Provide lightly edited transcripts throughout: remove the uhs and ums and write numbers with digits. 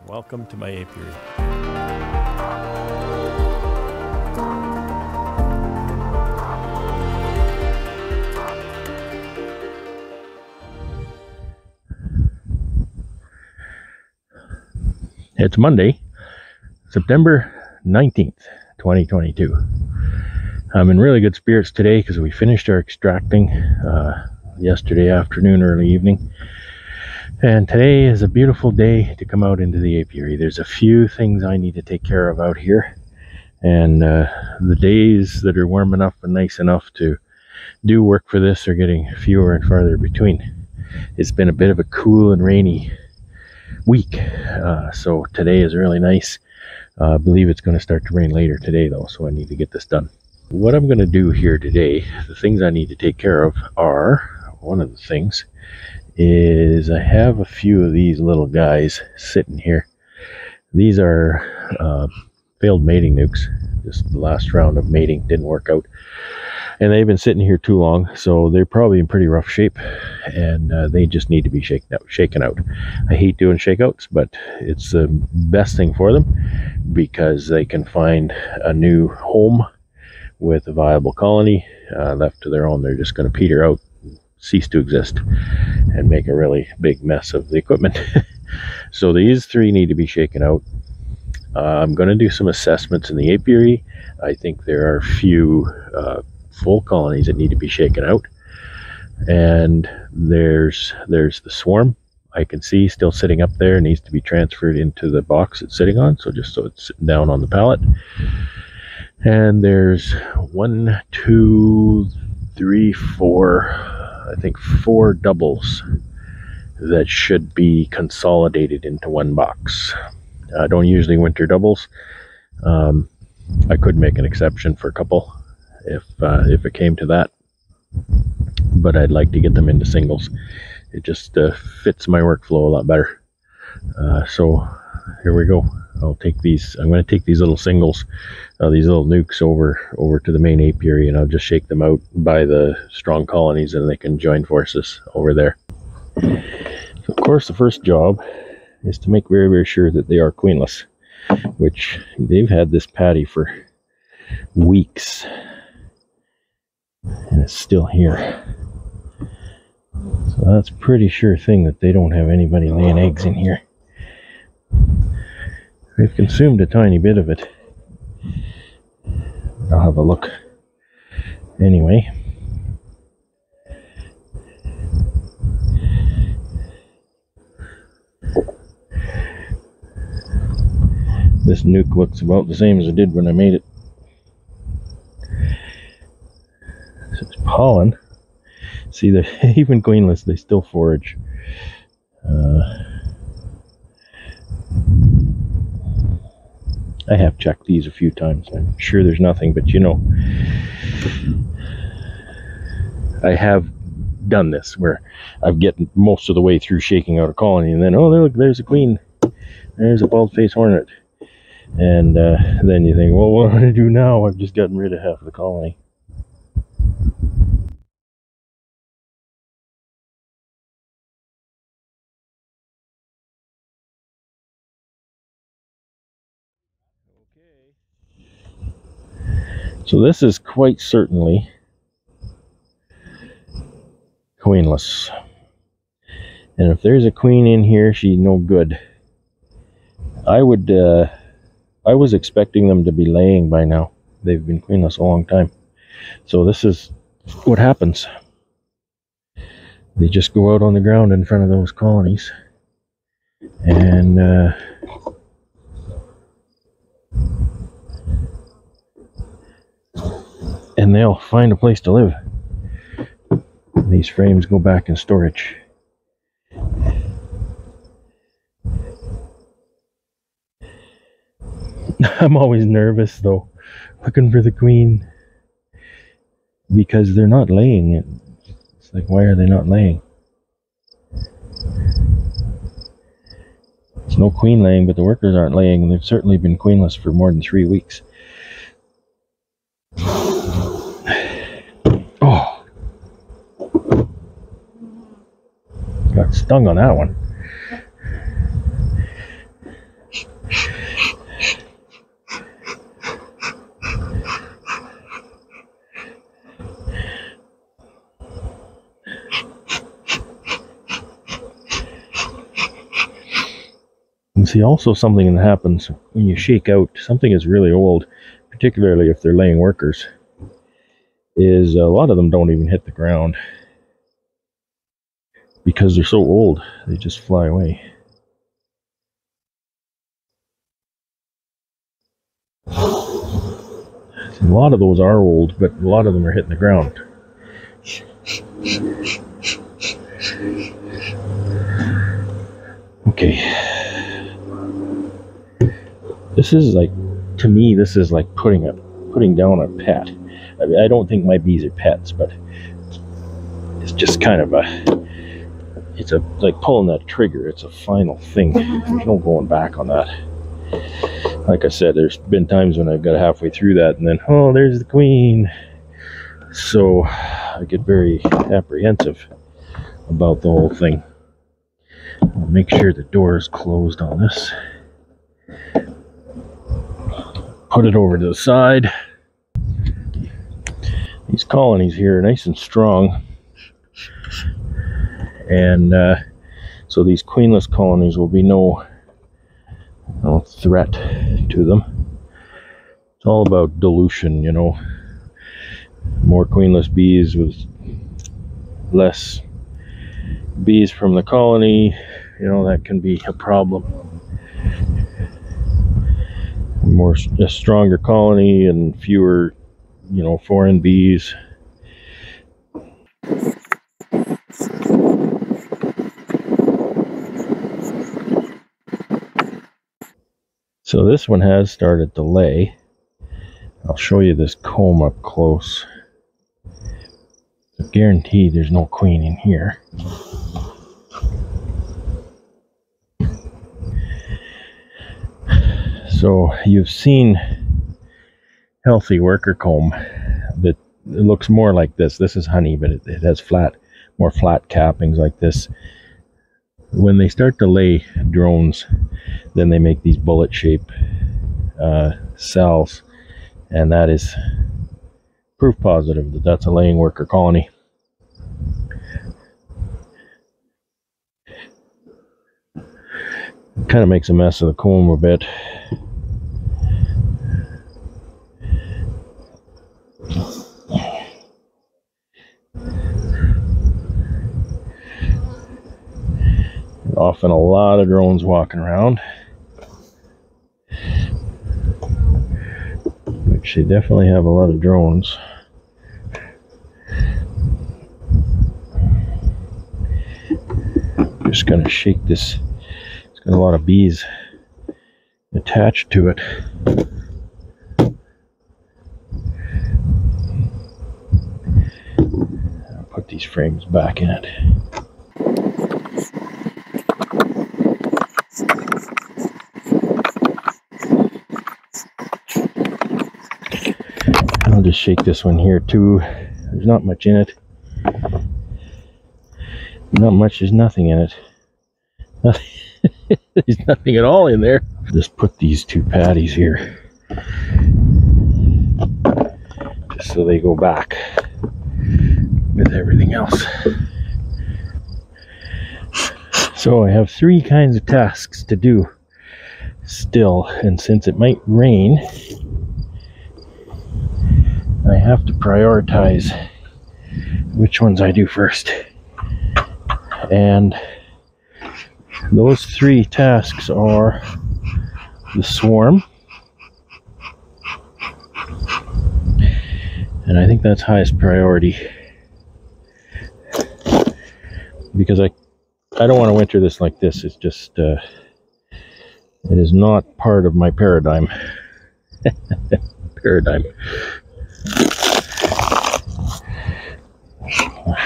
Welcome to my apiary. It's Monday, September 19th, 2022. I'm in really good spirits today because we finished our extracting yesterday afternoon, early evening. And today is a beautiful day to come out into the apiary. There's a few things I need to take care of out here. And the days that are warm enough and nice enough to do work for this are getting fewer and farther between. It's been a bit of a cool and rainy week. So today is really nice. I believe it's going to start to rain later today though, so I need to get this done. What I'm going to do here today, the things I need to take care of are, one of the things is I have a few of these little guys sitting here. These are failed mating nukes. Just the last round of mating didn't work out. And they've been sitting here too long, so they're probably in pretty rough shape, and they just need to be shaken out. I hate doing shakeouts, but it's the best thing for them because they can find a new home with a viable colony. Left to their own, they're just going to peter out, cease to exist, and make a really big mess of the equipment. So these three need to be shaken out. I'm going to do some assessments in the apiary. I think there are a few full colonies that need to be shaken out, and there's the swarm I can see still sitting up there, needs to be transferred into the box it's sitting on, so just so it's sitting down on the pallet. And there's 1, 2, 3, 4, I think 4 doubles that should be consolidated into one box. I don't usually winter doubles. I could make an exception for a couple if it came to that, but I'd like to get them into singles. It just fits my workflow a lot better. So here we go. I'll take these. I'm going to take these little singles, these little nukes over to the main apiary, and I'll just shake them out by the strong colonies, and they can join forces over there. So of course, the first job is to make very, very sure that they are queenless, which they've had this patty for weeks, and it's still here. So that's a pretty sure thing that they don't have anybody laying eggs in here. They've consumed a tiny bit of it. I'll have a look anyway. This nuke looks about the same as it did when I made it. So it's pollen. See, they're even queenless, they still forage. I have checked these a few times. I'm sure there's nothing, but you know, I have done this where I've gotten most of the way through shaking out a colony, and then, oh, look, there's a queen. There's a bald-faced hornet. And then you think, well, what am I going to do now? I've just gotten rid of half of the colony. So this is quite certainly queenless. And if there's a queen in here, she's no good. I was expecting them to be laying by now. They've been queenless a long time. So this is what happens. They just go out on the ground in front of those colonies, and they'll find a place to live. These frames go back in storage. I'm always nervous though, looking for the queen, because they're not laying it. It's like, why are they not laying? There's no queen laying, but the workers aren't laying, and they've certainly been queenless for more than 3 weeks. Oh, got stung on that one. And see, also something that happens when you shake out something is really old, particularly if they're laying workers, is a lot of them don't even hit the ground because they're so old. They just fly away. A lot of those are old, but a lot of them are hitting the ground. Okay. This is like, to me, this is like putting down a pet. I mean, I don't think my bees are pets, but it's just kind of like pulling that trigger. It's a final thing. There's no going back on that. Like I said, there's been times when I've got halfway through that and then, oh, there's the queen. So I get very apprehensive about the whole thing. I'll make sure the door is closed on this. Put it over to the side. These colonies here are nice and strong. And so these queenless colonies will be no threat to them. It's all about dilution, you know. More queenless bees with less bees from the colony, you know, that can be a problem. A stronger colony and fewer, you know, foreign bees. So this one has started to lay. I'll show you this comb up close. I guarantee there's no queen in here. So you've seen healthy worker comb that it looks more like this. This is honey, but it has more flat cappings like this. When they start to lay drones, then they make these bullet shaped cells, and that is proof positive that that's a laying worker colony. It kind of makes a mess of the comb a bit. Often a lot of drones walking around, which they definitely have a lot of drones. Just gonna shake this. It's got a lot of bees attached to it. I'll put these frames back in it. I'll just shake this one here too. There's not much in it. Not much, there's nothing in it. There's nothing at all in there. Just put these two patties here. Just so they go back with everything else. So I have 3 kinds of tasks to do still, and since it might rain, I have to prioritize which ones I do first. And those 3 tasks are the swarm, and I think that's highest priority because I don't want to winter this like this. It's just it is not part of my paradigm.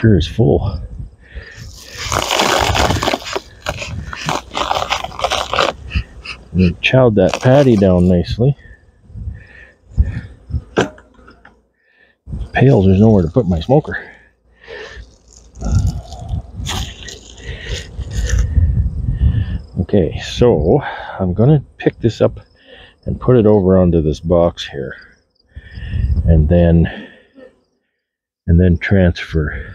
Sure is full. And chowed that patty down nicely. Pails, there's nowhere to put my smoker. Okay, so I'm gonna pick this up and put it over onto this box here, and then transfer.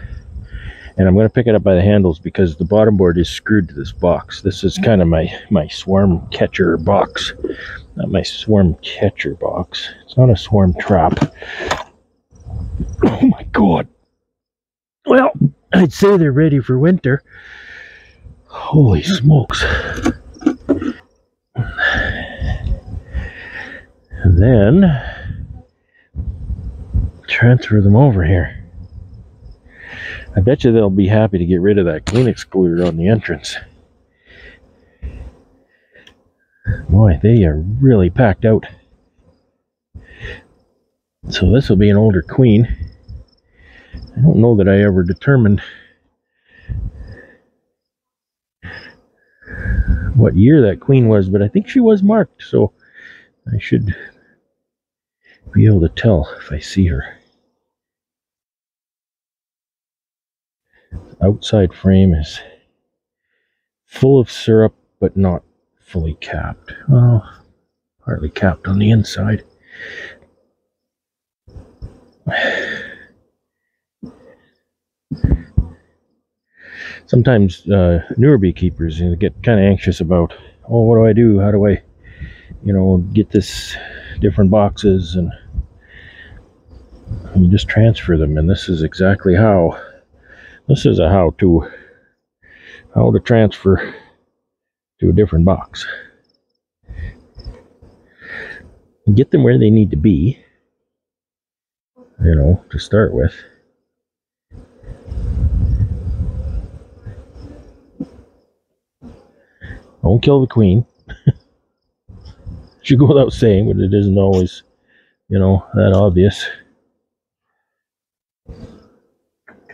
And I'm going to pick it up by the handles because the bottom board is screwed to this box. This is kind of my swarm catcher box. Not my swarm catcher box. It's not a swarm trap. Oh my god. Well, I'd say they're ready for winter. Holy smokes. And then transfer them over here. I bet you they'll be happy to get rid of that clean excluder on the entrance. Boy, they are really packed out. So this will be an older queen. I don't know that I ever determined what year that queen was, but I think she was marked, so I should be able to tell if I see her. The outside frame is full of syrup, but not fully capped. Well, partly capped on the inside. Sometimes newer beekeepers get kind of anxious about, oh, what do I do? How do I, get this different boxes, and you just transfer them. And this is exactly how. This is a how to transfer to a different box. Get them where they need to be, to start with. Don't kill the queen. Should go without saying, but it isn't always, that obvious.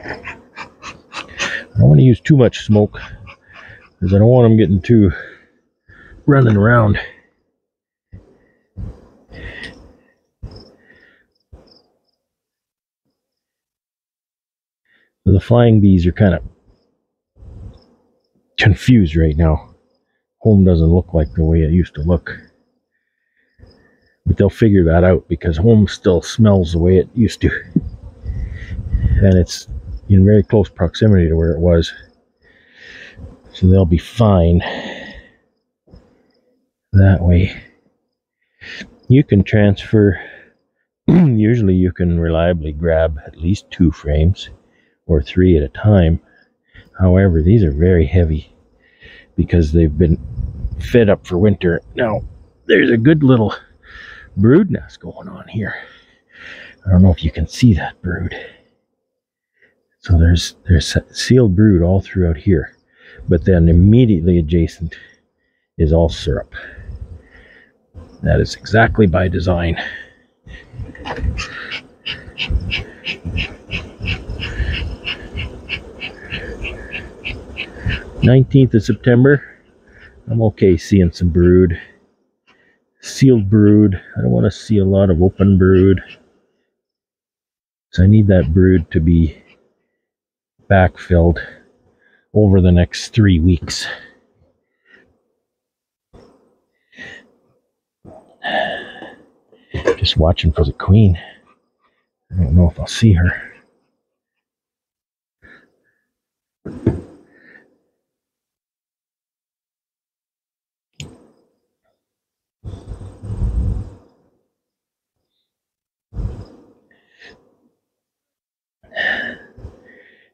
I don't want to use too much smoke because I don't want them getting too running around. So the flying bees are kind of confused right now. Home doesn't look like the way it used to look. But they'll figure that out because home still smells the way it used to. And it's in very close proximity to where it was. So they'll be fine that way. You can transfer, usually you can reliably grab at least 2 frames or 3 at a time. However, these are very heavy because they've been fed up for winter. Now, there's a good little brood nest going on here. I don't know if you can see that brood. So there's sealed brood all throughout here, but then immediately adjacent is all syrup. That is exactly by design. "19th of September, I'm okay seeing some brood. Sealed brood. I don't want to see a lot of open brood. So I need that brood to be backfilled over the next 3 weeks. Just watching for the queen. I don't know if I'll see her.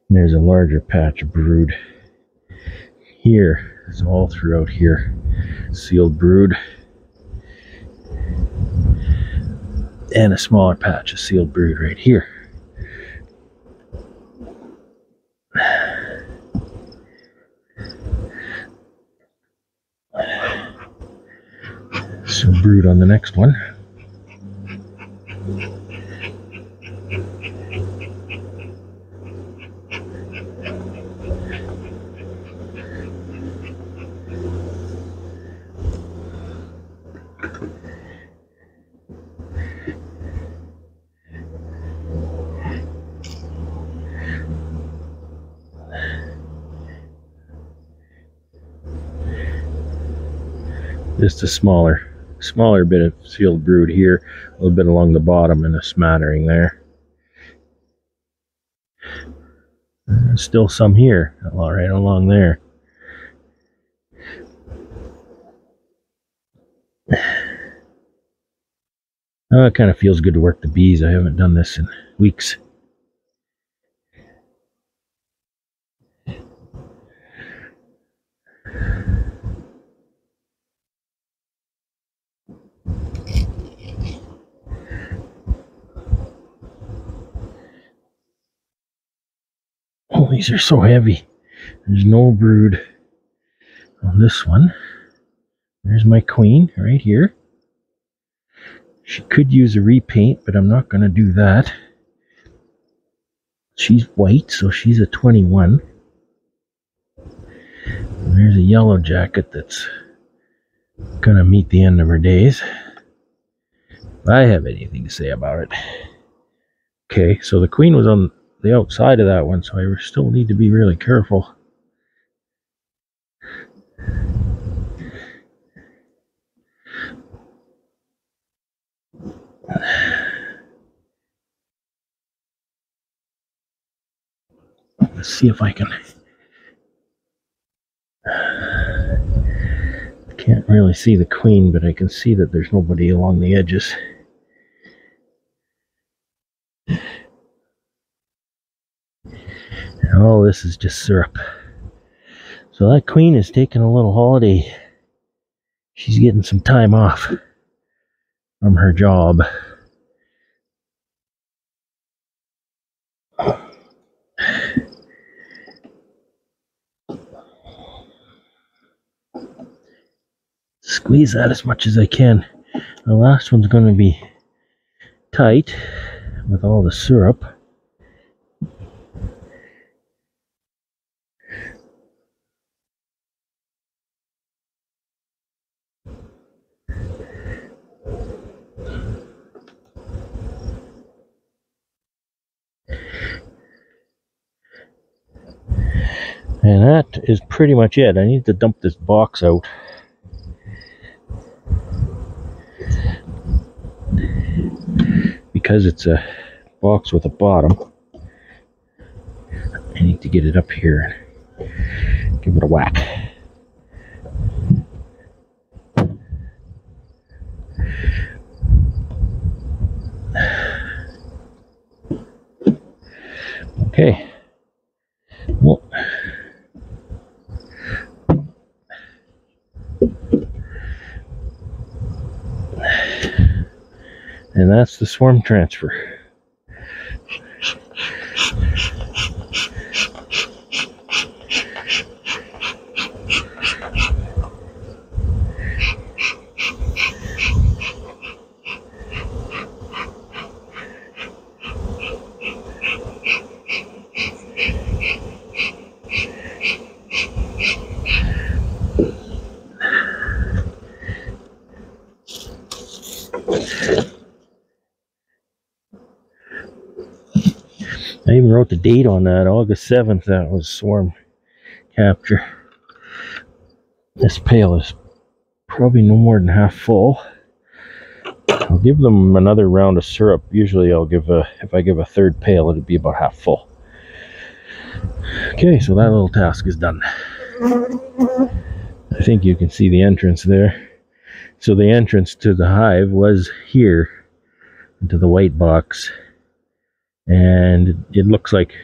There's a larger patch of brood. Here is all throughout here. Sealed brood. And a smaller patch of sealed brood right here. Some brood on the next one. Just a smaller bit of sealed brood here, a little bit along the bottom and a smattering there. There's still some here, right along there. Oh, it kind of feels good to work the bees. I haven't done this in weeks. Oh, these are so heavy. There's no brood on this one. There's my queen right here. She could use a repaint, but I'm not going to do that. She's white, so she's a 21. And there's a yellow jacket that's going to meet the end of her days. If I have anything to say about it. Okay, so the queen was on the outside of that one, so I still need to be really careful. Let's see if I can. Can't really see the queen, but I can see that there's nobody along the edges. And all this is just syrup. So that queen is taking a little holiday. She's getting some time off from her job. Squeeze that as much as I can. The last one's going to be tight with all the syrup. And that is pretty much it. I need to dump this box out. Because it's a box with a bottom, I need to get it up here and give it a whack. Okay. Well, and that's the swarm transfer. I even wrote the date on that, August 7th, that was swarm capture. This pail is probably no more than half full. I'll give them another round of syrup. Usually I'll give if I give a third pail, it'd be about half full. Okay, so that little task is done. I think you can see the entrance there. So the entrance to the hive was here, into the white box. And it looks like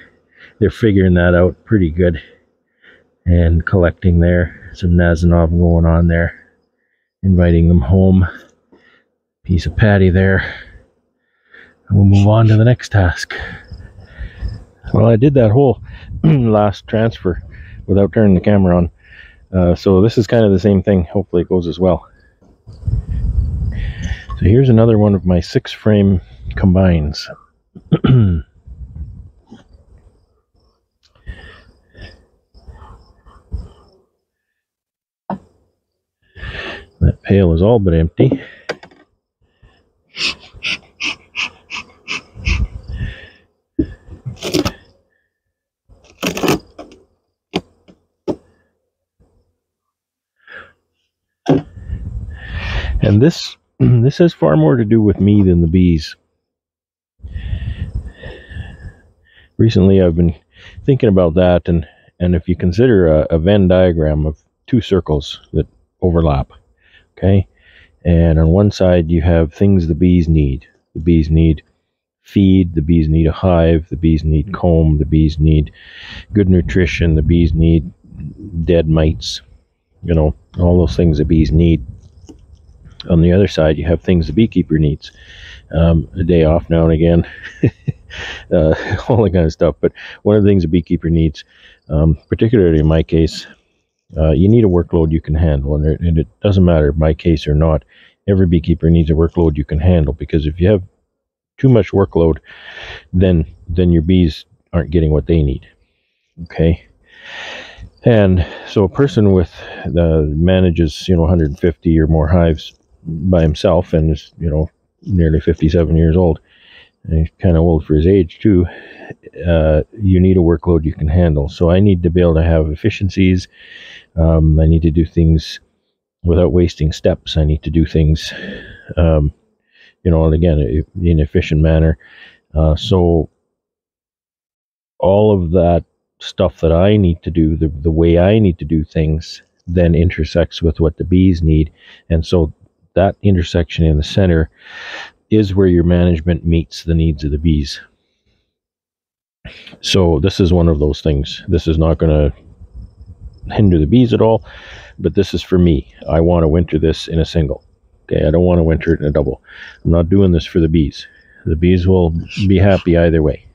they're figuring that out pretty good and collecting there. Some Nazanov going on there, inviting them home. Piece of patty there. And we'll move on to the next task. Well, I did that whole last transfer without turning the camera on. So this is kind of the same thing. Hopefully it goes as well. So here's another one of my 6-frame combines. That pail is all but empty. And this has far more to do with me than the bees. Recently I've been thinking about that, and if you consider a Venn diagram of two circles that overlap, okay, and on one side you have things the bees need. The bees need feed, the bees need a hive, the bees need comb, the bees need good nutrition, the bees need dead mites, you know, all those things the bees need. On the other side, you have things the beekeeper needs. A day off now and again, all that kind of stuff. But one of the things a beekeeper needs, particularly in my case, you need a workload you can handle. And it doesn't matter, my case or not, every beekeeper needs a workload you can handle, because if you have too much workload, then your bees aren't getting what they need. Okay. And so a person with manages 150 or more hives by himself, and is nearly 57 years old, and he's kind of old for his age too. You need a workload you can handle. So I need to be able to have efficiencies. I need to do things without wasting steps. I need to do things and again, in an efficient manner. So all of that stuff that I need to do, the way I need to do things, then intersects with what the bees need. And so that intersection in the center is where your management meets the needs of the bees. So this is one of those things. This is not going to hinder the bees at all, but this is for me. I want to winter this in a single. Okay, I don't want to winter it in a double. I'm not doing this for the bees. The bees will be happy either way.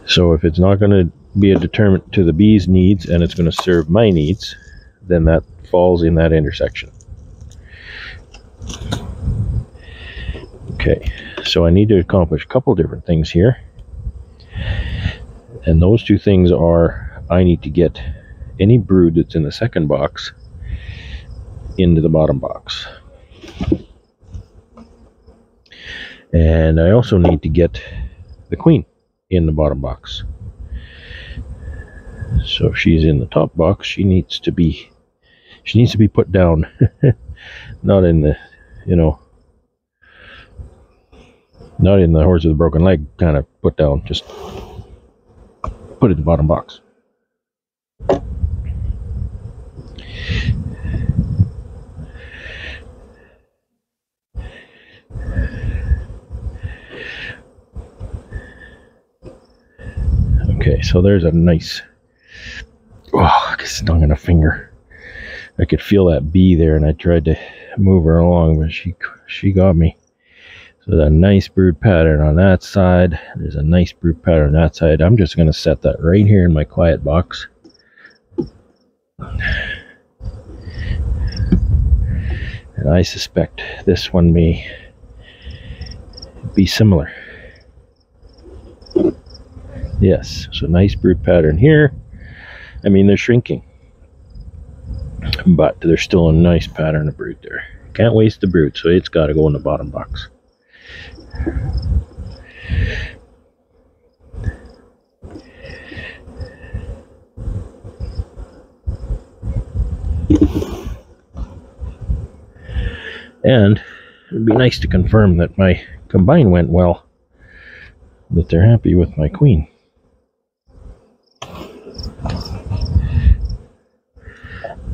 So if it's not going to be a determinant to the bees' needs, and it's going to serve my needs, then that falls in that intersection. Okay, so I need to accomplish a couple different things here. And those two things are, I need to get any brood that's in the second box into the bottom box. And I also need to get the queen in the bottom box. So if she's in the top box, she needs to be put down. Not in the, not in the horse with a broken leg kind of put down, just put it in the bottom box. Okay, so there's a nice, I get stung in a finger. I could feel that bee there, and I tried to move her along, but she got me. So there's a nice brood pattern on that side. There's a nice brood pattern on that side. I'm just going to set that right here in my quiet box. And I suspect this one may be similar. Yes, so nice brood pattern here. I mean, they're shrinking, but there's still a nice pattern of brood there. Can't waste the brood, so it's got to go in the bottom box. And it'd be nice to confirm that my combine went well, that they're happy with my queen.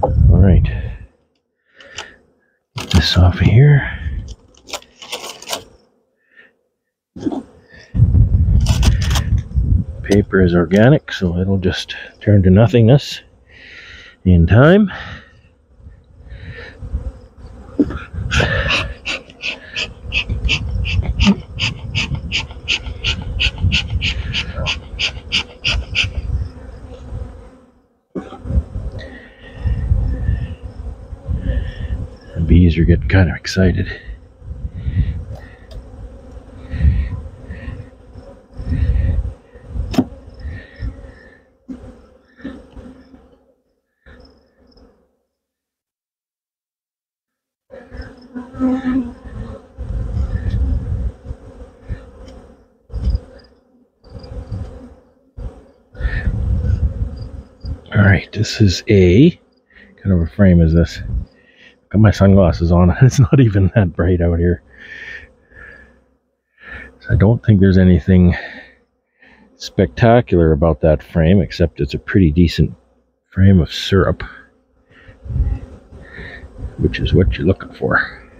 All right, get this off of here. Paper is organic, so it'll just turn to nothingness in time. The bees are getting kind of excited. Alright, this is a kind of a frame is this. Got my sunglasses on, and it's not even that bright out here. I don't think there's anything spectacular about that frame, except it's a pretty decent frame of syrup, which is what you're looking for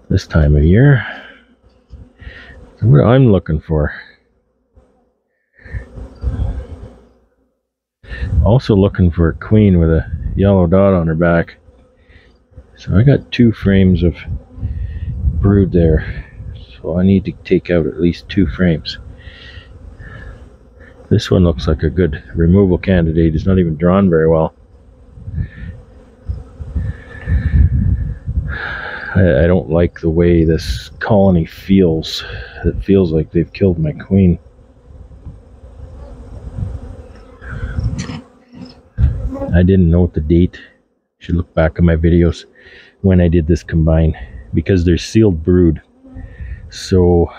this time of year. So what I'm looking for, also looking for a queen with a yellow dot on her back. So I got 2 frames of brood there, so I need to take out at least 2 frames. This one looks like a good removal candidate. It's not even drawn very well. I don't like the way this colony feels. It feels like they've killed my queen. I didn't note the date. Should look back at my videos when I did this combine, because there's sealed brood. So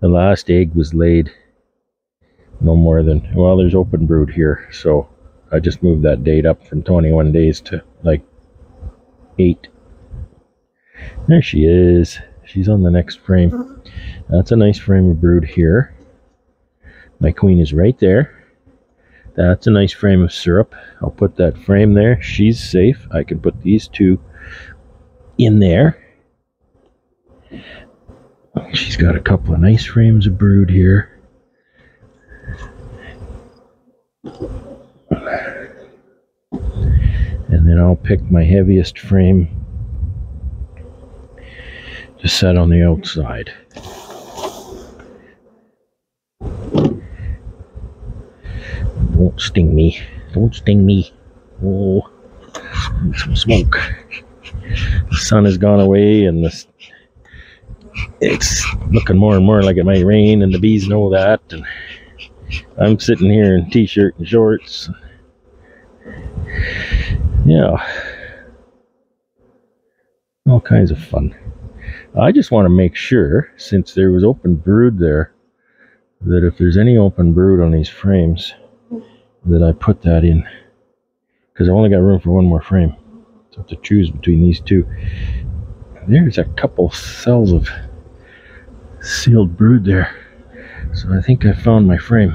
the last egg was laid no more than, well, there's open brood here, so I just moved that date up from 21 days to like 8. There she is. She's on the next frame. That's a nice frame of brood here. My queen is right there. That's a nice frame of syrup. I'll put that frame there. She's safe. I can put these 2 in there. She's got a couple of nice frames of brood here. And then I'll pick my heaviest frame to set on the outside. Don't sting me. Don't sting me. Oh, need some smoke. The sun has gone away and it's looking more and more like it might rain, and the bees know that. And I'm sitting here in t-shirt and shorts. Yeah. All kinds of fun. I just want to make sure, since there was open brood there, that if there's any open brood on these frames, that I put that in, because I only got room for 1 more frame, so I have to choose between these 2. There's a couple cells of sealed brood there, so I think I found my frame.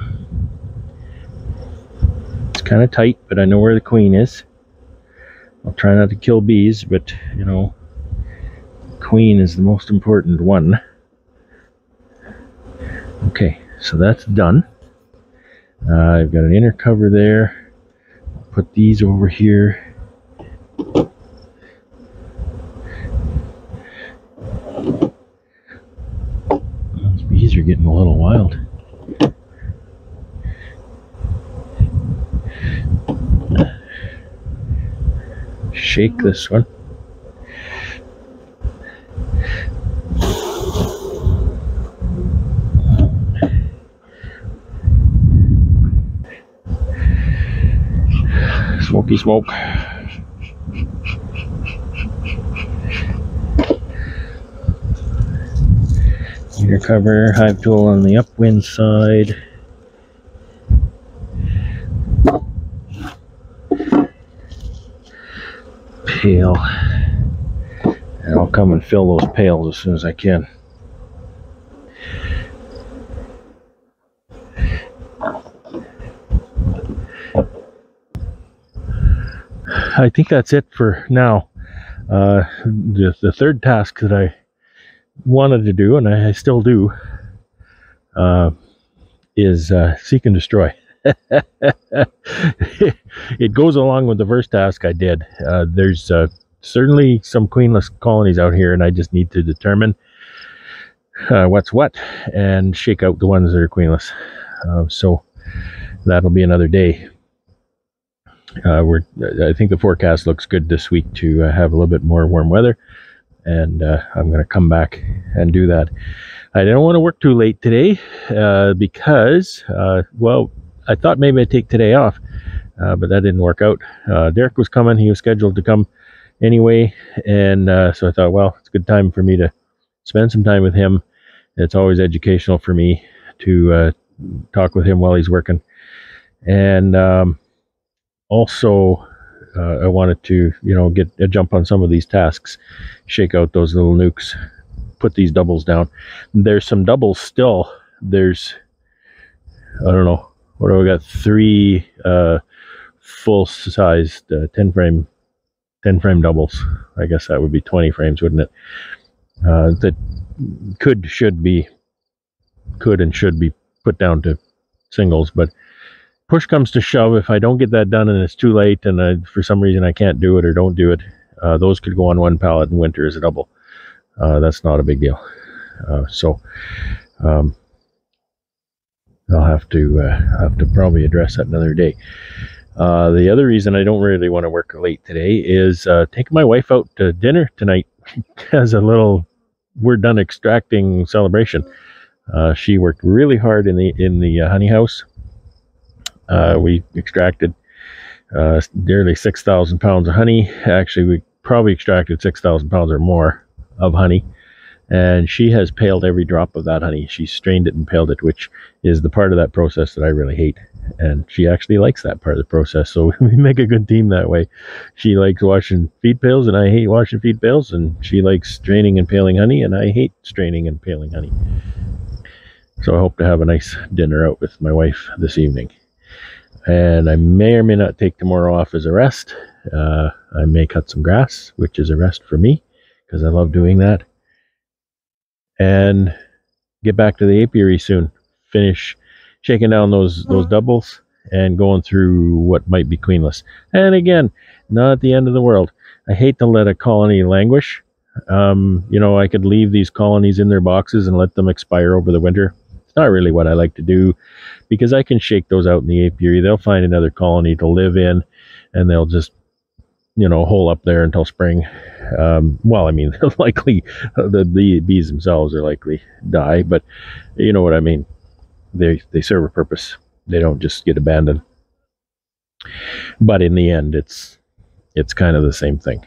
It's kind of tight, but I know where the queen is. I'll try not to kill bees, but you know, queen is the most important one. Okay, so that's done. I've got an inner cover there. I'll put these over here. Those bees are getting a little wild. Shake this one. Smoky smoke. Inner cover, hive tool on the upwind side. Pail. And I'll come and fill those pails as soon as I can. I think that's it for now. The third task that I wanted to do, and I still do, is seek and destroy. It goes along with the first task I did. There's certainly some queenless colonies out here, and I just need to determine what's what and shake out the ones that are queenless. So that'll be another day. I think the forecast looks good this week to have a little bit more warm weather, and I'm going to come back and do that. I didn't want to work too late today because, well, I thought maybe I'd take today off, but that didn't work out. Derek was coming. He was scheduled to come anyway, and so I thought, well, it's a good time for me to spend some time with him. It's always educational for me to talk with him while he's working. And also, I wanted to, get a jump on some of these tasks, shake out those little nukes, put these doubles down. There's some doubles still. There's, I don't know, what do we got? 3 full-sized 10 frame doubles. I guess that would be 20 frames, wouldn't it? That could and should be put down to singles, but push comes to shove, if I don't get that done and it's too late and for some reason I can't do it or don't do it, those could go on one pallet in winter as a double. That's not a big deal. So I'll have to probably address that another day. The other reason I don't really want to work late today is taking my wife out to dinner tonight as a little we're done extracting celebration. She worked really hard in the honey house. We extracted nearly 6,000 pounds of honey. Actually, we probably extracted 6,000 pounds or more of honey. And she has paled every drop of that honey. She strained it and paled it, which is the part of that process that I really hate. And she actually likes that part of the process. So we make a good team that way. She likes washing feed pails, and I hate washing feed pails. And she likes straining and paling honey, and I hate straining and paling honey. So I hope to have a nice dinner out with my wife this evening. And I may or may not take tomorrow off as a rest. I may cut some grass, which is a rest for me, because I love doing that. And get back to the apiary soon. Finish shaking down those doubles and going through what might be queenless. And again, not the end of the world. I hate to let a colony languish. I could leave these colonies in their boxes and let them expire over the winter. It's not really what I like to do, because I can shake those out in the apiary. They'll find another colony to live in, and they'll just hole up there until spring. Likely the bees themselves are likely die, but you know what I mean. They serve a purpose. They don't just get abandoned. But in the end, it's kind of the same thing.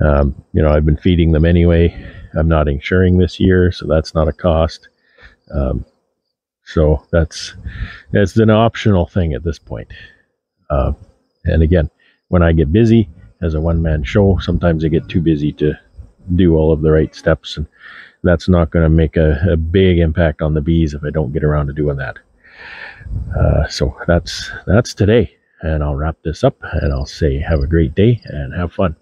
I've been feeding them anyway. I'm not insuring this year, so that's not a cost. So that's an optional thing at this point. And again, when I get busy as a one-man show, sometimes I get too busy to do all of the right steps, and that's not going to make a big impact on the bees if I don't get around to doing that. So that's today, and I'll wrap this up, and I'll say have a great day and have fun.